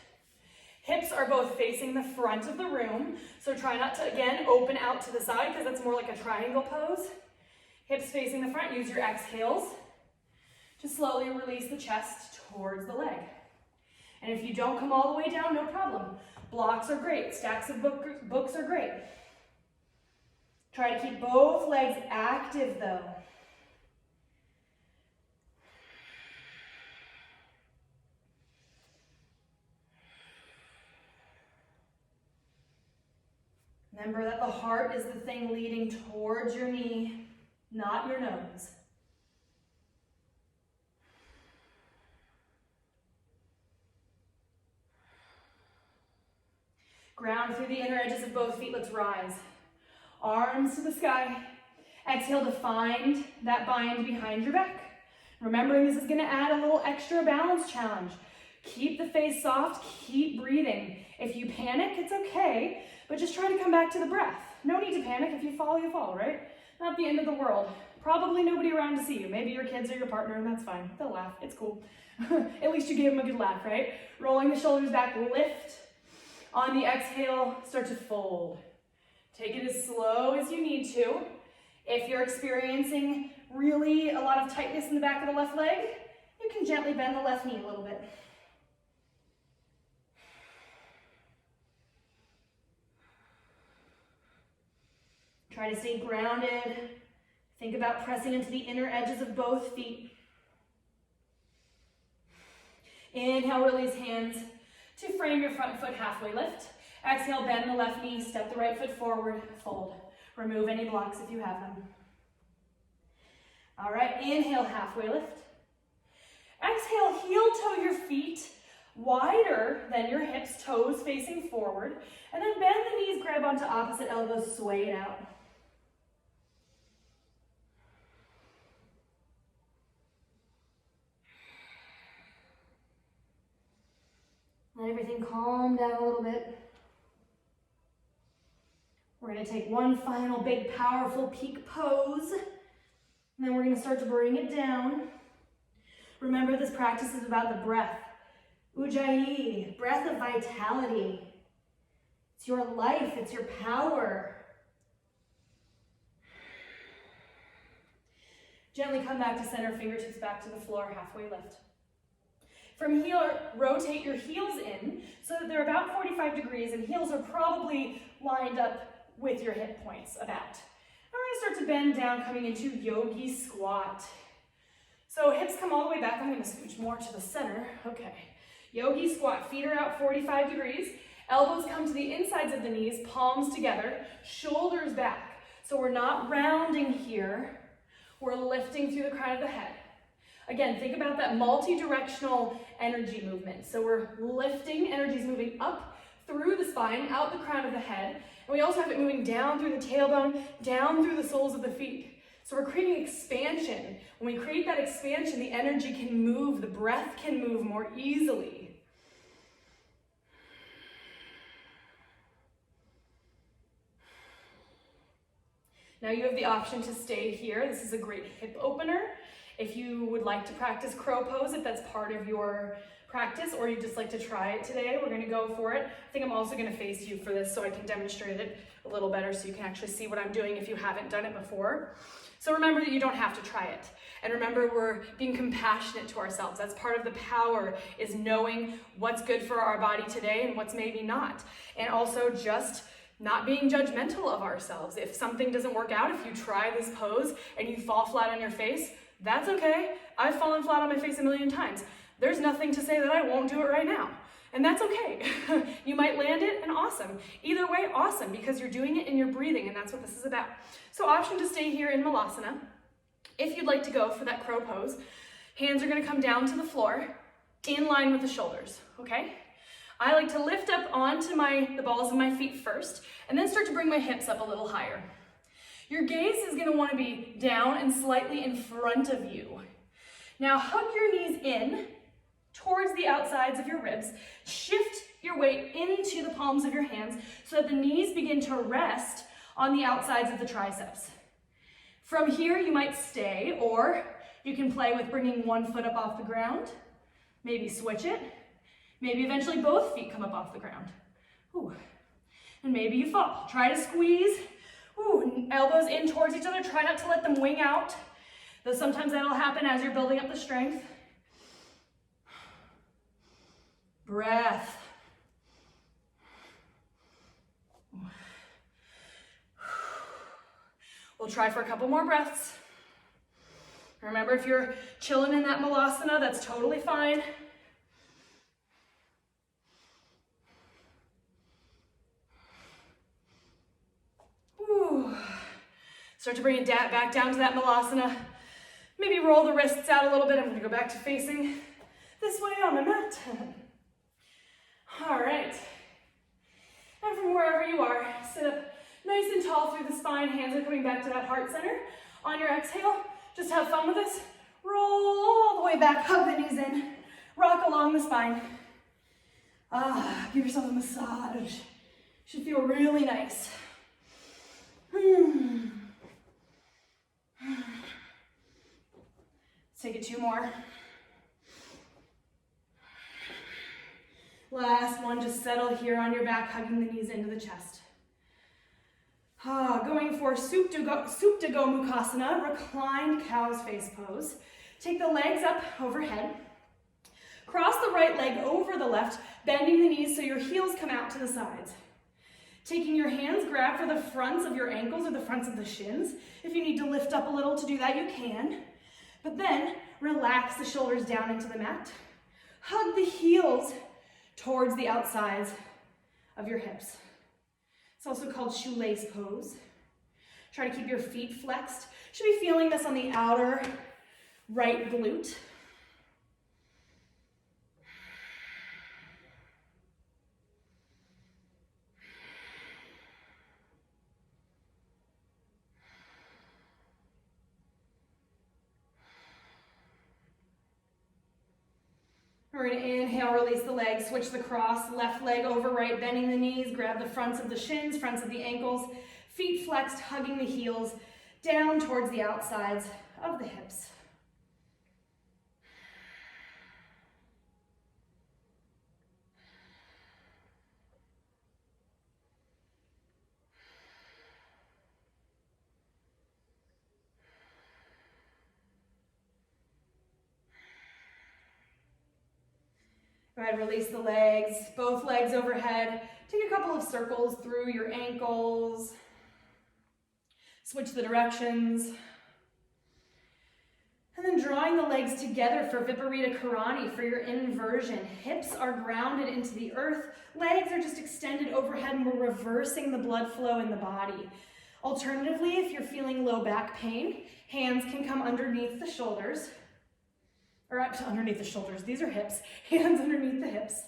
Hips are both facing the front of the room. So try not to, again, open out to the side because that's more like a triangle pose. Hips facing the front. Use your exhales to slowly release the chest towards the leg. And if you don't come all the way down, no problem. Blocks are great. Stacks of books are great. Try to keep both legs active though. Remember that the heart is the thing leading towards your knee, not your nose. Ground through the inner edges of both feet. Let's rise. Arms to the sky. Exhale to find that bind behind your back. Remembering this is going to add a little extra balance challenge. Keep the face soft. Keep breathing. If you panic, it's okay, but just try to come back to the breath. No need to panic. If you fall, right? Not the end of the world. Probably nobody around to see you. Maybe your kids or your partner, and that's fine. They'll laugh. It's cool. At least you gave them a good laugh, right? Rolling the shoulders back, lift. On the exhale, start to fold. Take it as slow as you need to. If you're experiencing really a lot of tightness in the back of the left leg, you can gently bend the left knee a little bit. Try to stay grounded. Think about pressing into the inner edges of both feet. Inhale, release hands to frame your front foot, halfway lift. Exhale, bend the left knee, step the right foot forward, fold. Remove any blocks if you have them. All right, inhale, halfway lift. Exhale, heel toe your feet wider than your hips, toes facing forward. And then bend the knees, grab onto opposite elbows, sway it out. Let everything calm down a little bit. We're going to take one final big, powerful peak pose. And then we're going to start to bring it down. Remember, this practice is about the breath. Ujjayi, breath of vitality. It's your life, it's your power. Gently come back to center, fingertips back to the floor, halfway lift. From here, rotate your heels in so that they're about 45 degrees and heels are probably lined up with your hip points about. And we're gonna start to bend down, coming into yogi squat. So hips come all the way back. I'm gonna scooch more to the center. Okay. Yogi squat, feet are out 45 degrees. Elbows come to the insides of the knees, palms together, shoulders back. So we're not rounding here. We're lifting through the crown of the head. Again, think about that multi-directional energy movement. So we're lifting, energy's moving up through the spine, out the crown of the head. And we also have it moving down through the tailbone, down through the soles of the feet. So we're creating expansion. When we create that expansion, the energy can move, the breath can move more easily. Now you have the option to stay here. This is a great hip opener. If you would like to practice crow pose, if that's part of your practice, or you just like to try it today, we're gonna go for it. I think I'm also gonna face you for this so I can demonstrate it a little better so you can actually see what I'm doing if you haven't done it before. So remember that you don't have to try it. And remember, we're being compassionate to ourselves. That's part of the power, is knowing what's good for our body today and what's maybe not. And also just not being judgmental of ourselves. If something doesn't work out, if you try this pose and you fall flat on your face, that's okay. I've fallen flat on my face a million times. There's nothing to say that I won't do it right now. And that's okay. You might land it, and awesome. Either way, awesome, because you're doing it and you're breathing, and that's what this is about. So option to stay here in Malasana. If you'd like to go for that crow pose, hands are gonna come down to the floor. in line with the shoulders, okay? I like to lift up onto the balls of my feet first, and then start to bring my hips up a little higher. Your gaze is gonna wanna be down and slightly in front of you. Now hug your knees in towards the outsides of your ribs. Shift your weight into the palms of your hands so that the knees begin to rest on the outsides of the triceps. From here, you might stay, or you can play with bringing one foot up off the ground, maybe switch it, maybe eventually both feet come up off the ground. Ooh. And maybe you fall. Try to squeeze. Ooh, elbows in towards each other. Try not to let them wing out, though sometimes that'll happen as you're building up the strength. Breath. We'll try for a couple more breaths. Remember, if you're chilling in that malasana, that's totally fine. Whew. Start to bring it back down to that malasana. Maybe roll the wrists out a little bit. I'm gonna go back to facing this way on the mat. All right. And from wherever you are, sit up nice and tall through the spine. Hands are coming back to that heart center. On your exhale, just have fun with this. Roll all the way back, hug the knees in. Rock along the spine. Give yourself a massage. Should feel really nice. Let's take it 2 more. Last one, just settle here on your back, hugging the knees into the chest. Going for Supta Gomukhasana, reclined cow's face pose. Take the legs up overhead. Cross the right leg over the left, bending the knees so your heels come out to the sides. Taking your hands, grab for the fronts of your ankles or the fronts of the shins. If you need to lift up a little to do that, you can. But then relax the shoulders down into the mat. Hug the heels towards the outsides of your hips. It's also called shoelace pose. Try to keep your feet flexed. Should be feeling this on the outer right glute. We're going to inhale, release the legs, switch the cross, left leg over right, bending the knees, grab the fronts of the shins, fronts of the ankles, feet flexed, hugging the heels, down towards the outsides of the hips. Go ahead, release the legs, both legs overhead. Take a couple of circles through your ankles. Switch the directions. And then drawing the legs together for Viparita Karani for your inversion. Hips are grounded into the earth. Legs are just extended overhead and we're reversing the blood flow in the body. Alternatively, if you're feeling low back pain, hands can come underneath the shoulders. Or underneath the shoulders, these are hips, hands underneath the hips.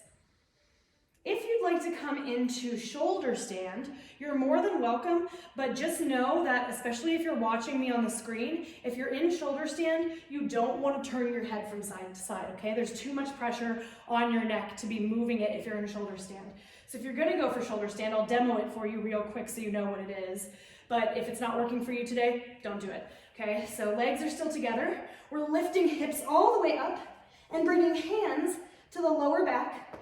If you'd like to come into shoulder stand, you're more than welcome, but just know that, especially if you're watching me on the screen, if you're in shoulder stand, you don't want to turn your head from side to side, okay? There's too much pressure on your neck to be moving it if you're in shoulder stand. So if you're gonna go for shoulder stand, I'll demo it for you real quick so you know what it is. But if it's not working for you today, don't do it. Okay, so legs are still together. We're lifting hips all the way up and bringing hands to the lower back,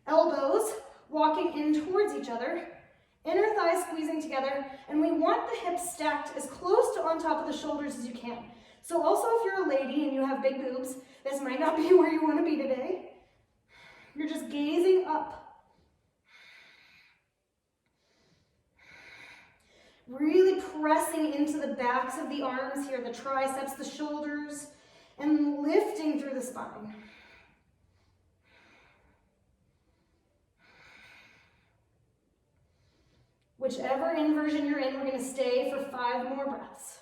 elbows walking in towards each other, inner thighs squeezing together, and we want the hips stacked as close to on top of the shoulders as you can. So also if you're a lady and you have big boobs, this might not be where you want to be today. You're just gazing up. Really pressing into the backs of the arms here, the triceps, the shoulders, and lifting through the spine. Whichever inversion you're in, we're going to stay for 5 more breaths.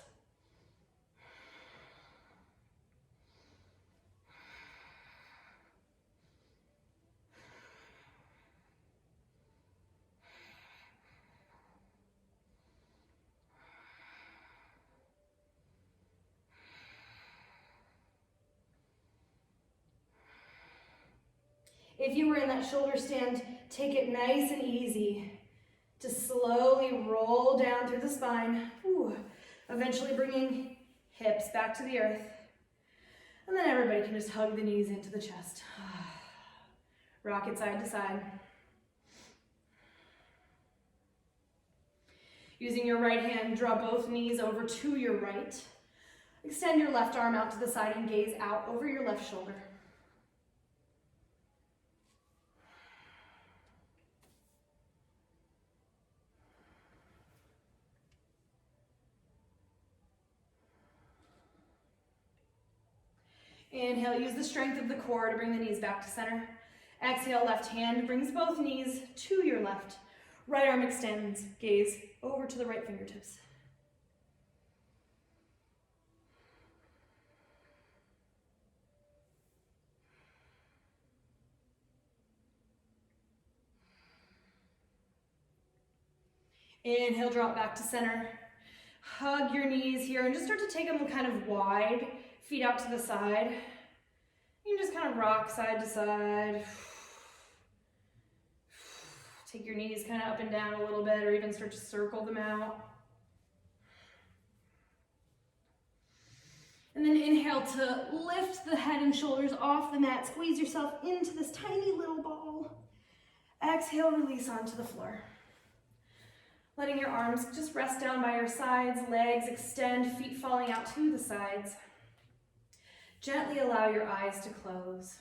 If you were in that shoulder stand, take it nice and easy to slowly roll down through the spine, eventually bringing hips back to the earth. And then everybody can just hug the knees into the chest. Rock it side to side. Using your right hand, draw both knees over to your right. Extend your left arm out to the side and gaze out over your left shoulder. Inhale, use the strength of the core to bring the knees back to center. Exhale, left hand brings both knees to your left. Right arm extends, gaze over to the right fingertips. Inhale, drop back to center. Hug your knees here and just start to take them kind of wide, feet out to the side. You can just kind of rock side to side. Take your knees kind of up and down a little bit, or even start to circle them out. And then inhale to lift the head and shoulders off the mat. Squeeze yourself into this tiny little ball. Exhale, release onto the floor. Letting your arms just rest down by your sides, legs extend, feet falling out to the sides. Gently allow your eyes to close.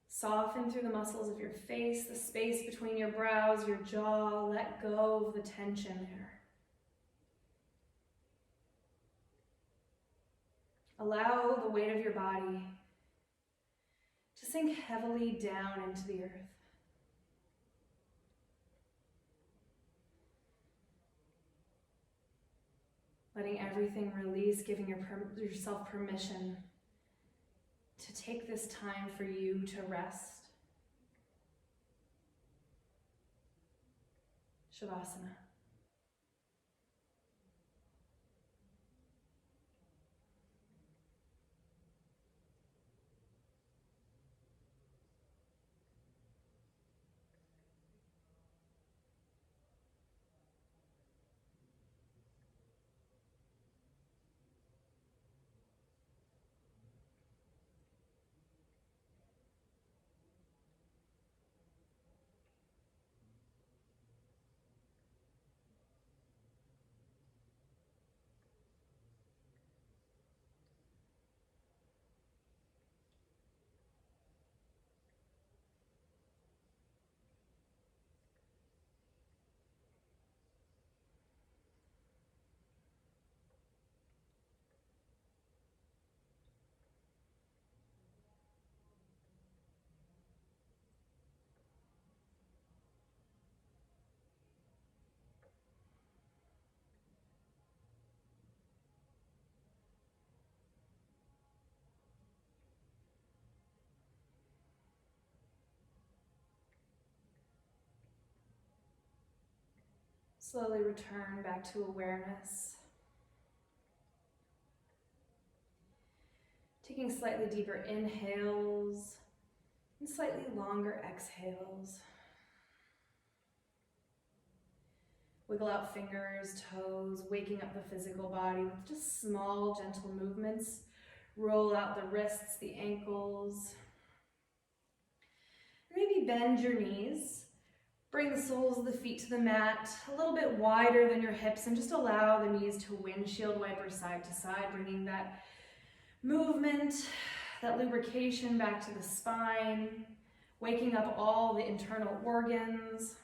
Soften through the muscles of your face, the space between your brows, your jaw. Let go of the tension there. Allow the weight of your body to sink heavily down into the earth. Letting everything release, giving yourself permission to take this time for you to rest. Shavasana. Slowly return back to awareness. Taking slightly deeper inhales and slightly longer exhales. Wiggle out fingers, toes, waking up the physical body with just small, gentle movements. Roll out the wrists, the ankles. Maybe bend your knees. Bring the soles of the feet to the mat, a little bit wider than your hips, and just allow the knees to windshield wiper side to side, bringing that movement, that lubrication back to the spine, waking up all the internal organs.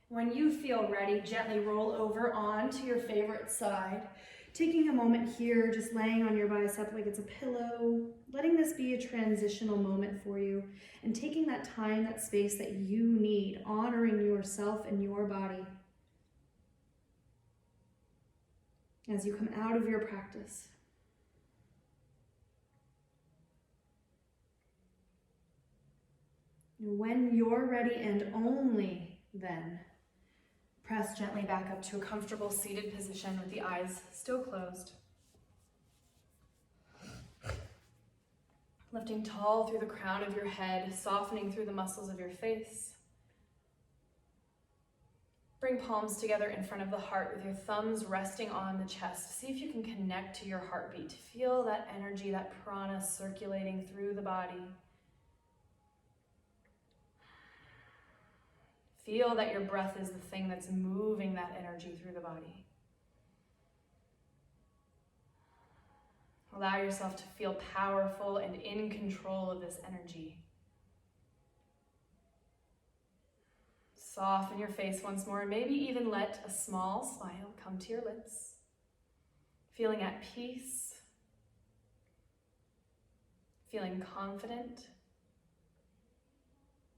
When you feel ready, gently roll over onto your favorite side. Taking a moment here, just laying on your bicep like it's a pillow, letting this be a transitional moment for you, and taking that time, that space that you need, honoring yourself and your body as you come out of your practice. When you're ready, and only then, press gently back up to a comfortable seated position with the eyes still closed. Lifting tall through the crown of your head, softening through the muscles of your face. Bring palms together in front of the heart with your thumbs resting on the chest. See if you can connect to your heartbeat. Feel that energy, that prana circulating through the body. Feel that your breath is the thing that's moving that energy through the body. Allow yourself to feel powerful and in control of this energy. Soften your face once more, and maybe even let a small smile come to your lips. Feeling at peace, feeling confident,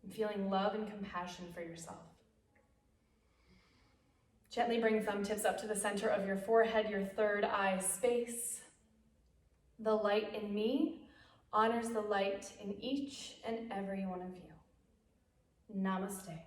and feeling love and compassion for yourself. Gently bring thumb tips up to the center of your forehead, your third eye space. The light in me honors the light in each and every one of you. Namaste.